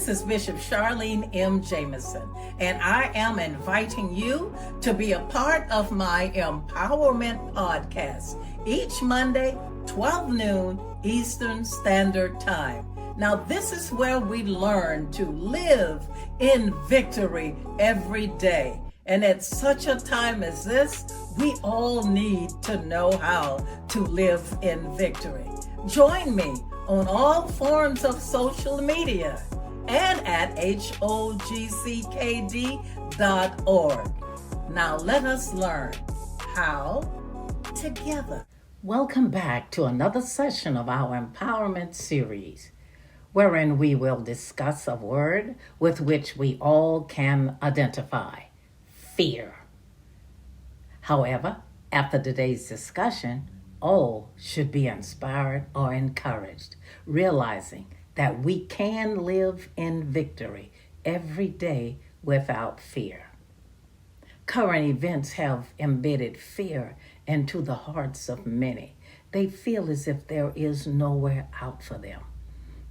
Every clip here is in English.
This is Bishop Charlene M. Jameson, and I am inviting you to be a part of my Empowerment Podcast each Monday, 12 noon Eastern Standard Time. Now, this is where we learn to live in victory every day. And at such a time as this, we all need to know how to live in victory. Join me on all forms of social media and at hogckd.org. Now let us learn how together. Welcome back to another session of our empowerment series, wherein we will discuss a word with which we all can identify: fear. However, after today's discussion, all should be inspired or encouraged, realizing that we can live in victory every day without fear. Current events have embedded fear into the hearts of many. They feel as if there is nowhere out for them.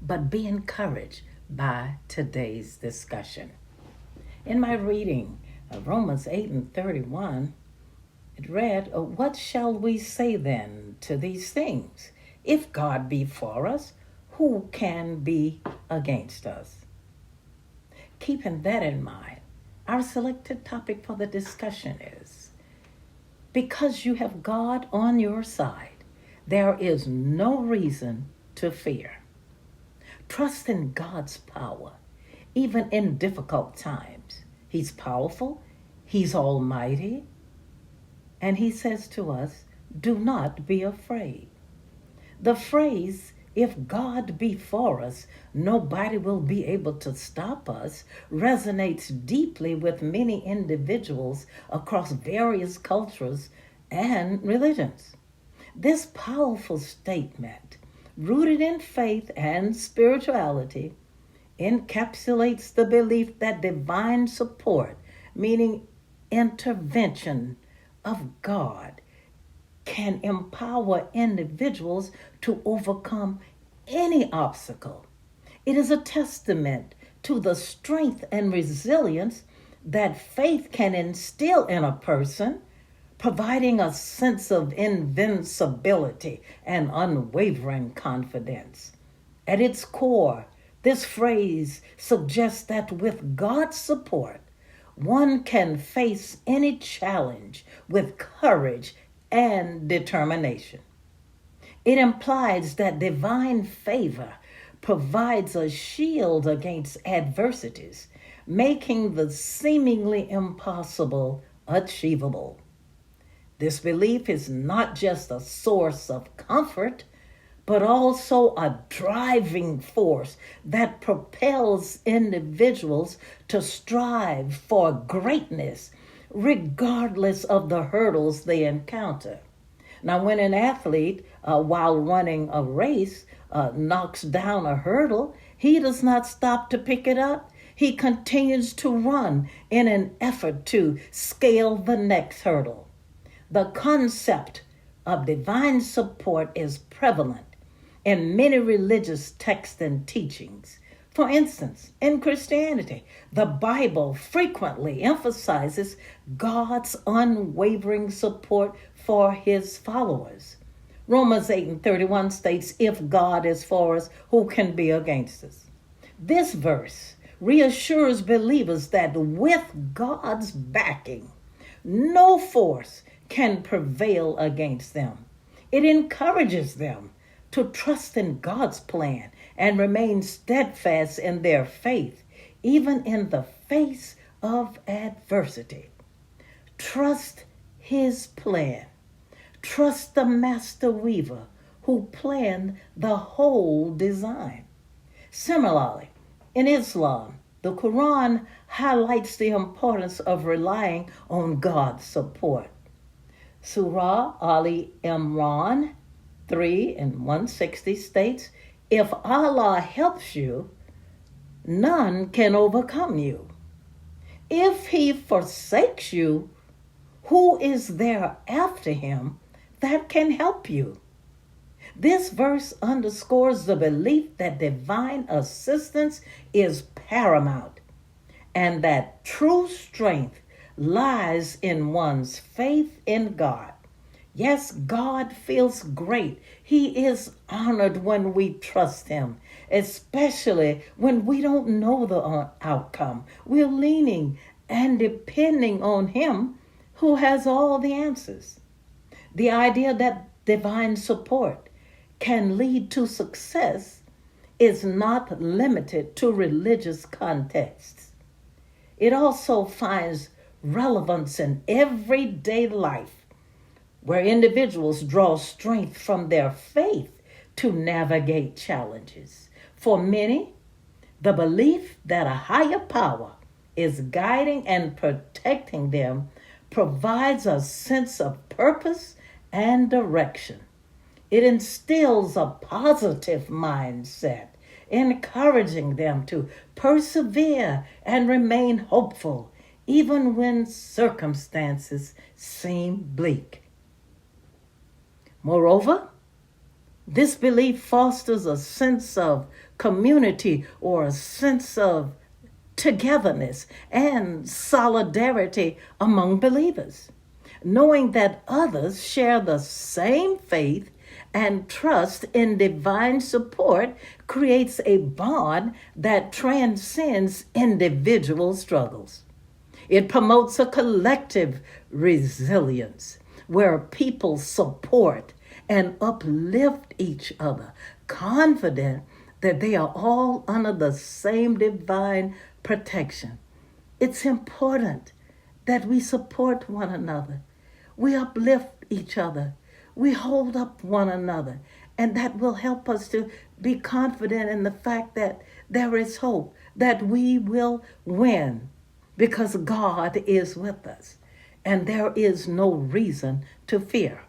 But be encouraged by today's discussion. In my reading of Romans 8:31, it read, "What shall we say then to these things? If God be for us, who can be against us?" Keeping that in mind, our selected topic for the discussion is, because you have God on your side, there is no reason to fear. Trust in God's power, even in difficult times. He's powerful, He's almighty, and He says to us, do not be afraid. The phrase, "If God be for us, nobody will be able to stop us," resonates deeply with many individuals across various cultures and religions. This powerful statement, rooted in faith and spirituality, encapsulates the belief that divine support, meaning intervention of God, can empower individuals to overcome any obstacle. It is a testament to the strength and resilience that faith can instill in a person, providing a sense of invincibility and unwavering confidence. At its core, this phrase suggests that with God's support, one can face any challenge with courage and determination. It implies that divine favor provides a shield against adversities, making the seemingly impossible achievable. This belief is not just a source of comfort, but also a driving force that propels individuals to strive for greatness, regardless of the hurdles they encounter. Now, when an athlete, while running a race, knocks down a hurdle, he does not stop to pick it up. He continues to run in an effort to scale the next hurdle. The concept of divine support is prevalent in many religious texts and teachings. For instance, in Christianity, the Bible frequently emphasizes God's unwavering support for His followers. Romans 8:31 states, "If God is for us, who can be against us?" This verse reassures believers that with God's backing, no force can prevail against them. It encourages them to trust in God's plan and remain steadfast in their faith, even in the face of adversity. Trust His plan. Trust the master weaver who planned the whole design. Similarly, in Islam, the Quran highlights the importance of relying on God's support. Surah Ali Imran 3:160 states, "If Allah helps you, none can overcome you. If He forsakes you, who is there after Him that can help you?" This verse underscores the belief that divine assistance is paramount and that true strength lies in one's faith in God. Yes, God feels great. He is honored when we trust Him, especially when we don't know the outcome. We're leaning and depending on Him who has all the answers. The idea that divine support can lead to success is not limited to religious contexts. It also finds relevance in everyday life, where individuals draw strength from their faith to navigate challenges. For many, the belief that a higher power is guiding and protecting them provides a sense of purpose and direction. It instills a positive mindset, encouraging them to persevere and remain hopeful, even when circumstances seem bleak. Moreover, this belief fosters a sense of community or a sense of togetherness and solidarity among believers. Knowing that others share the same faith and trust in divine support creates a bond that transcends individual struggles. It promotes a collective resilience where people support and uplift each other, confident that they are all under the same divine protection. It's important that we support one another. We uplift each other. We hold up one another. And that will help us to be confident in the fact that there is hope, that we will win because God is with us. And there is no reason to fear.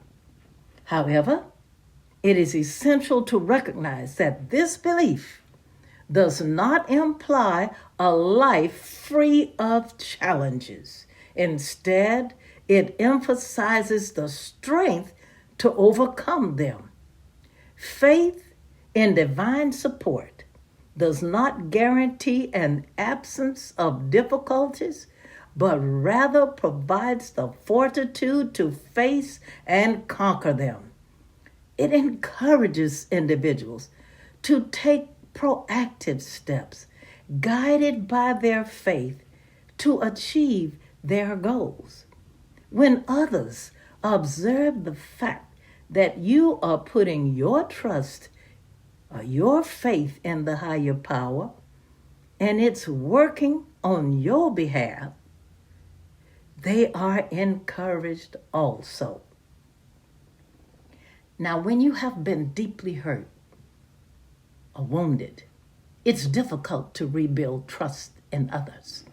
However, it is essential to recognize that this belief does not imply a life free of challenges. Instead, it emphasizes the strength to overcome them. Faith in divine support does not guarantee an absence of difficulties, but rather provides the fortitude to face and conquer them. It encourages individuals to take proactive steps, guided by their faith, to achieve their goals. When others observe the fact that you are putting your trust or your faith in the higher power and it's working on your behalf, they are encouraged also. Now, when you have been deeply hurt or wounded, it's difficult to rebuild trust in others.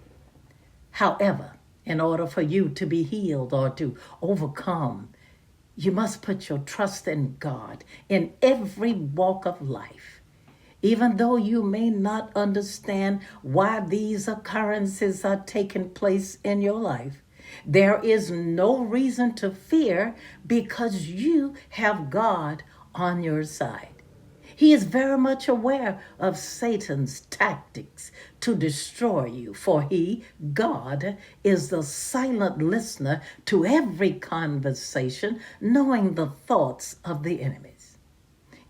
However, in order for you to be healed or to overcome, you must put your trust in God in every walk of life. Even though you may not understand why these occurrences are taking place in your life, there is no reason to fear because you have God on your side. He is very much aware of Satan's tactics to destroy you, for he, God, is the silent listener to every conversation, knowing the thoughts of the enemies.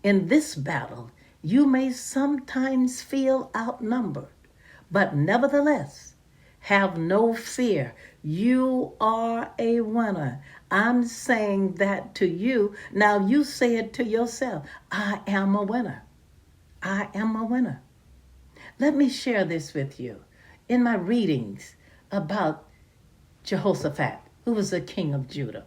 In this battle, you may sometimes feel outnumbered, but nevertheless, have no fear. You are a winner. I'm saying that to you. Now you say it to yourself. I am a winner. I am a winner. Let me share this with you. In my readings about Jehoshaphat, who was the king of Judah,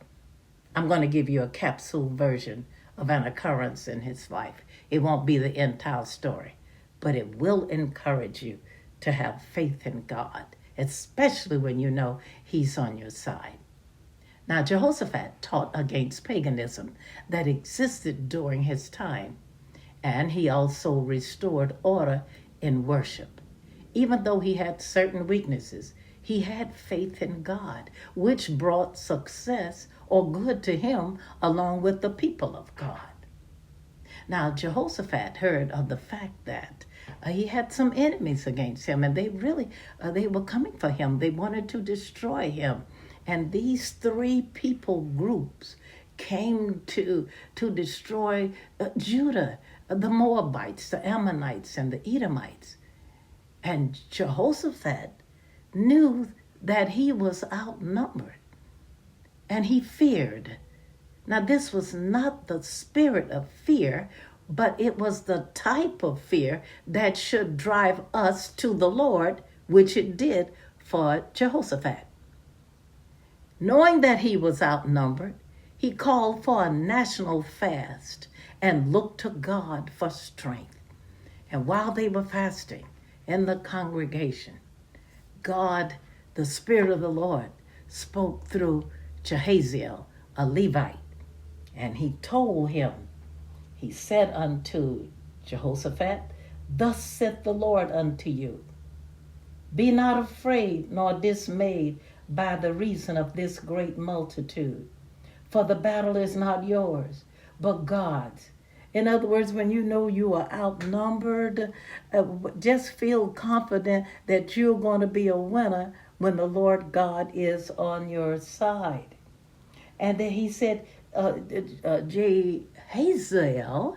I'm going to give you a capsule version of an occurrence in his life. It won't be the entire story, but it will encourage you to have faith in God, especially when you know he's on your side. Now, Jehoshaphat taught against paganism that existed during his time, and he also restored order in worship. Even though he had certain weaknesses, he had faith in God, which brought success or good to him along with the people of God. Now, Jehoshaphat heard of the fact that he had some enemies against him, and they were coming for him. They wanted to destroy him. And these three people groups came to destroy Judah, the Moabites, the Ammonites, and the Edomites. And Jehoshaphat knew that he was outnumbered, and he feared. Now, this was not the spirit of fear, but it was the type of fear that should drive us to the Lord, which it did for Jehoshaphat. Knowing that he was outnumbered, he called for a national fast and looked to God for strength. And while they were fasting in the congregation, God, the Spirit of the Lord, spoke through Jahaziel, a Levite. And he told him, he said unto Jehoshaphat, "Thus saith the Lord unto you, be not afraid nor dismayed by the reason of this great multitude, for the battle is not yours, but God's." In other words, when you know you are outnumbered, just feel confident that you're going to be a winner when the Lord God is on your side. And then he said, Jahaziel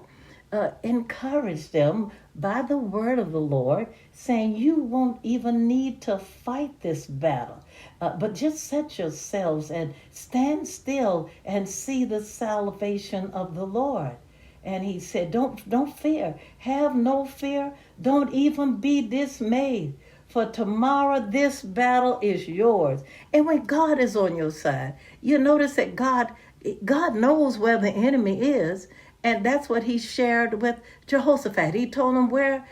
encouraged them by the word of the Lord, saying, you won't even need to fight this battle, but just set yourselves and stand still and see the salvation of the Lord. And he said, don't fear, have no fear, don't even be dismayed, for tomorrow this battle is yours. And when God is on your side, you notice that God knows where the enemy is. And that's what he shared with Jehoshaphat. He told him where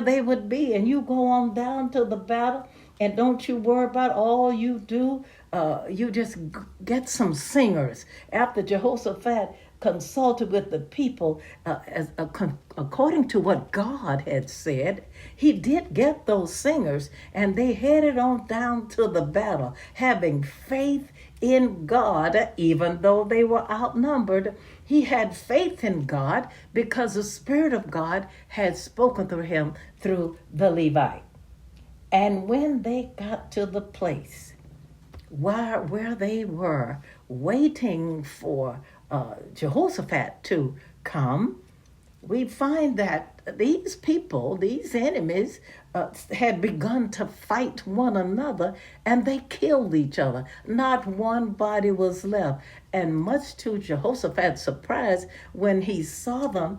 they would be. And you go on down to the battle, and don't you worry about all you do. You just get some singers. After Jehoshaphat consulted with the people according to what God had said, he did get those singers, and they headed on down to the battle, having faith in God, even though they were outnumbered. He had faith in God because the Spirit of God had spoken through him through the Levite. And when they got to the place where they were waiting for Jehoshaphat to come, we find that these people, these enemies, had begun to fight one another, and they killed each other. Not one body was left. And much to Jehoshaphat's surprise, when he saw them,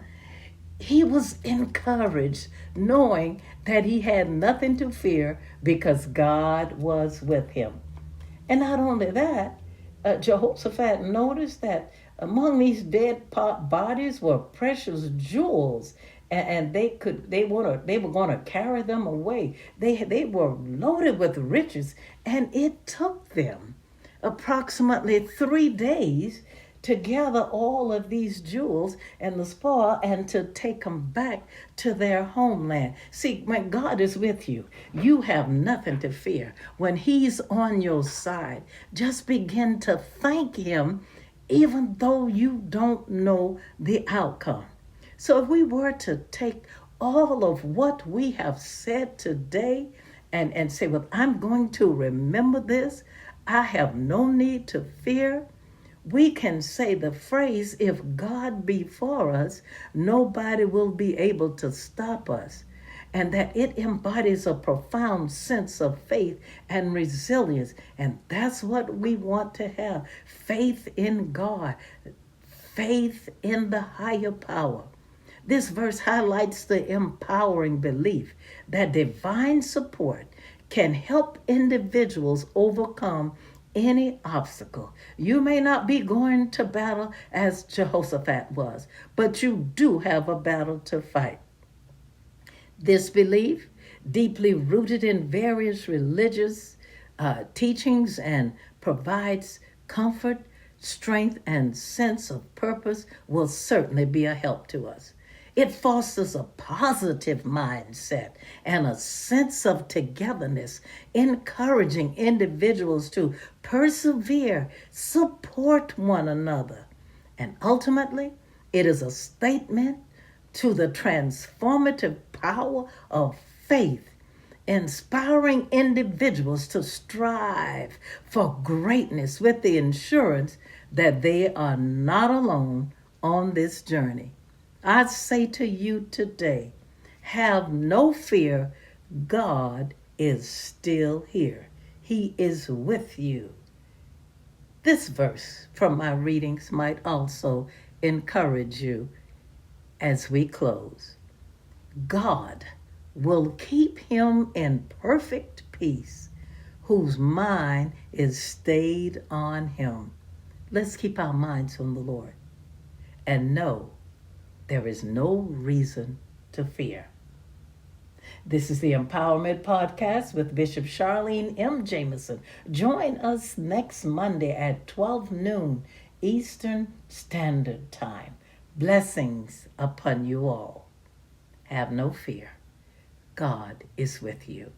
he was encouraged, knowing that he had nothing to fear because God was with him. And not only that, Jehoshaphat noticed that among these dead bodies were precious jewels, and they were going to carry them away. They were loaded with riches, and it took them approximately 3 days to gather all of these jewels and the spoil and to take them back to their homeland. See, when God is with you, you have nothing to fear. When he's on your side, just begin to thank him, even though you don't know the outcome. So if we were to take all of what we have said today and say, well, I'm going to remember this, I have no need to fear, we can say the phrase, if God be for us, nobody will be able to stop us. And that it embodies a profound sense of faith and resilience. And that's what we want to have. Faith in God. Faith in the higher power. This verse highlights the empowering belief that divine support can help individuals overcome any obstacle. You may not be going to battle as Jehoshaphat was, but you do have a battle to fight. This belief, deeply rooted in various religious teachings, and provides comfort, strength, and sense of purpose, will certainly be a help to us. It fosters a positive mindset and a sense of togetherness, encouraging individuals to persevere, support one another. And ultimately, it is a statement to the transformative power of faith, inspiring individuals to strive for greatness with the assurance that they are not alone on this journey. I say to you today, have no fear. God is still here. He is with you. This verse from my readings might also encourage you as we close. God will keep him in perfect peace whose mind is stayed on him. Let's keep our minds on the Lord and know there is no reason to fear. This is the Empowerment Podcast with Bishop Charlene M. Jameson. Join us next Monday at 12 noon Eastern Standard Time. Blessings upon you all. Have no fear. God is with you.